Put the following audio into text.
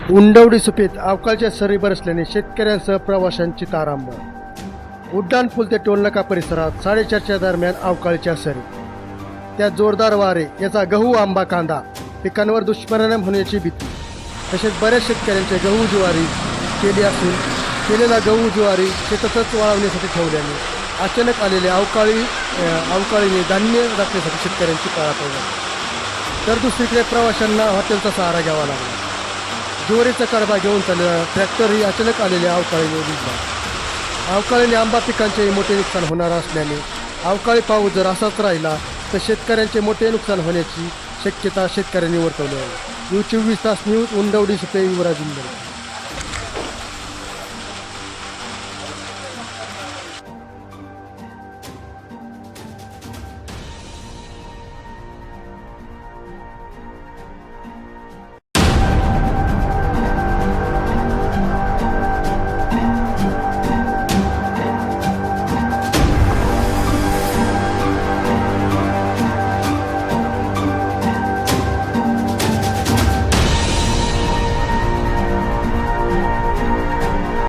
उंडवडी सुपेत अवकाळीच्या सरी बरसल्याने शेतकऱ्यांसह प्रवाशांची तारांबळ। उड्डाणपूल ते टोलनाका परिसरात 4:30च्या दरम्यान अवकाळीच्या सरी, त्यात जोरदार वारे याचा गहू आंबा कांदा पिकांवर दुष्परिणाम होण्याची भीती। तसेच बऱ्याच शेतकऱ्यांचे गहू ज्वारी केली असून केलेला गहू ज्वारी शेतातच वाळवण्यासाठी ठेवल्याने अचानक आलेल्या अवकाळीने धान्य राखण्यासाठी शेतकऱ्यांची पळापळ झाली। तर दुसरीकडे प्रवाशांना हॉटेलचा सहारा घ्यावा लागला। ज्वारीचा कडबा घेऊन चाललेला ट्रॅक्टरही अचानक आलेल्या अवकाळीने भिजला। अवकाळीने आंबा पिकांचेही मोठे नुकसान होणार असल्याने अवकाळी पाऊस जर असाच राहिला तर शेतकऱ्यांचे मोठे नुकसान होण्याची शक्यता शेतकऱ्यांनी वर्तवली आहे। 24 तास न्यूज, उंडवडी सुपे, युवराज इंदरे।